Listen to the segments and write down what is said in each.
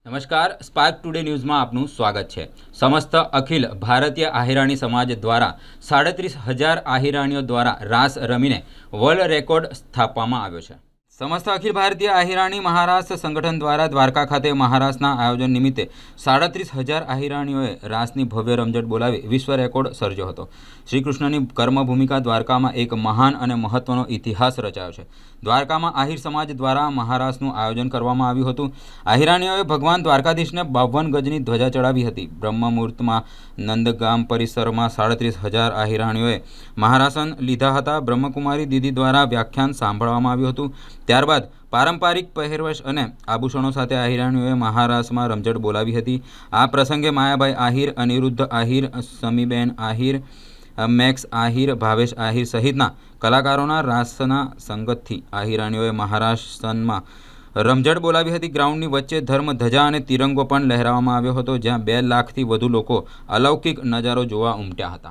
નમસ્કાર, spark today ન્યૂઝમાં આપનું સ્વાગત છે। સમસ્ત અખિલ ભારતીય આહિરાણી સમાજ દ્વારા 37,000 આહિરાણીઓ દ્વારા રાસ રમીને વર્લ્ડ રેકોર્ડ સ્થાપવામાં આવ્યો છે। समस्त अखिल भारतीय आहिराणी महाराष्ट्र संगठन द्वारा द्वारका खाते महाराष्ट्र आयोजन निमित्ते 37,000 आहिराणीओए रासनी भव्य रमझट बोलावी विश्व रेकॉर्ड सर्जो हतो। श्री कृष्णनी कर्मभूमिका द्वारका में एक महान और महत्वनो इतिहास रचायो छे। द्वारका में आहिर समाज द्वारा महाराष्ट्रनु आयोजन करवामां आव्युं हतुं। आहिराणीओए भगवान द्वारकाधीश ने 52 गजनी ध्वजा चढ़ावी हती। ब्रह्ममुहूर्त में नंदगाम परिसर में 37,000 आहिराणीओए महारासन लीधा हता। ब्रह्मकुमारी दीदी द्वारा व्याख्यान सांभळवामां आव्युं हतुं। त्यारबाद पारंपरिक पहेरवेश और आभूषणों साथे आहिराणीओए महाराष्ट्र में रमझट बोलावी हती। आ प्रसंगे मायाभाई आहिर, अनिरुद्ध आहिर, समीबेन आहिर, मैक्स आहिर, भावेश आहिर सहितना कलाकारों रासना संगतथी आहिराणीओए महाराष्ट्र में रमझट बोलावी हती। ग्राउंडनी वच्चे धर्म ध्वजा और तिरंगो पण लहराववामां आव्यो हतो, ज्यां 2 लाखथी वधु लोको अलौकिक नजारो जोवा उमट्या हता।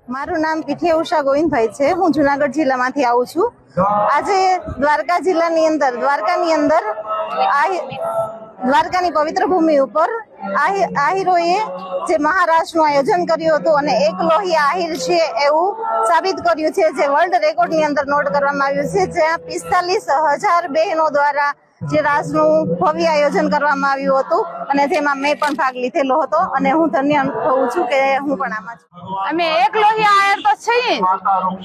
मारू नाम पीठे उषा गोविंदभाई छे। हूँ जूनागढ़ जिला मांथी आऊं छुं। आजे द्वारका जिल्लानी अंदर द्वारकानी पवित्र भूमि पर आहिरोए जे महाराष्ट्रનું आयोजन કર્યું હતું અને એક લોહી આહિર છે એવું સાબિત કર્યું છે, જે વર્લ્ડ રેકોર્ડની અંદર નોટ કરવામાં આવ્યું છે, જ્યાં 45,000 બહેનો દ્વારા જે રાસનું ભવ્ય આયોજન કરવામાં આવ્યું હતું અને જેમાં મેં પણ ભાગ લીધેલો હતો અને હું ધન્ય અનુભવું છું કે હું પણ આમાં છું। અમે એક લોહી આયર તો છીએ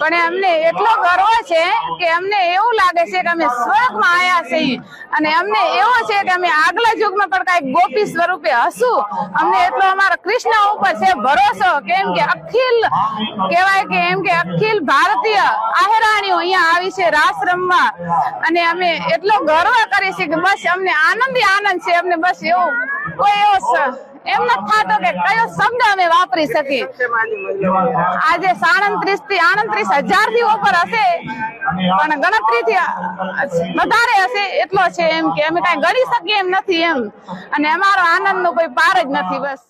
પણ અમને એટલો ગર્વ છે કે અમને એવું લાગે છે કે અમે સ્વર્ગમાં આયા છીએ અને અમને એવું છે કે અમે આગલા યુગમાં પણ કાંઈક ગોપી સ્વરૂપે હશું। અમને એટલો અમારા કૃષ્ણ ઉપર છે ભરોસો, કેમ કે અખિલ કહેવાય કે એમ કે અખિલ ભારતીય આહિરાણીઓ અહીંયા આવી છે રાસ રમવા અને અમે એટલો ગર્વ કરીએ છીએ કે બસ અમને આનંદ છે। અમને બસ એવું કોઈ એવો એમ નથી થતો કે કયો શબ્દ અમે વાપરી શકીએ। આજે 38,000 થી ઉપર હશે પણ ગણતરીથી વધારે હશે એટલો છે, એમ કે અમે કઈ ગણી શકીએ એમ નથી એમ, અને અમારો આનંદનો કોઈ પાર જ નથી। બસ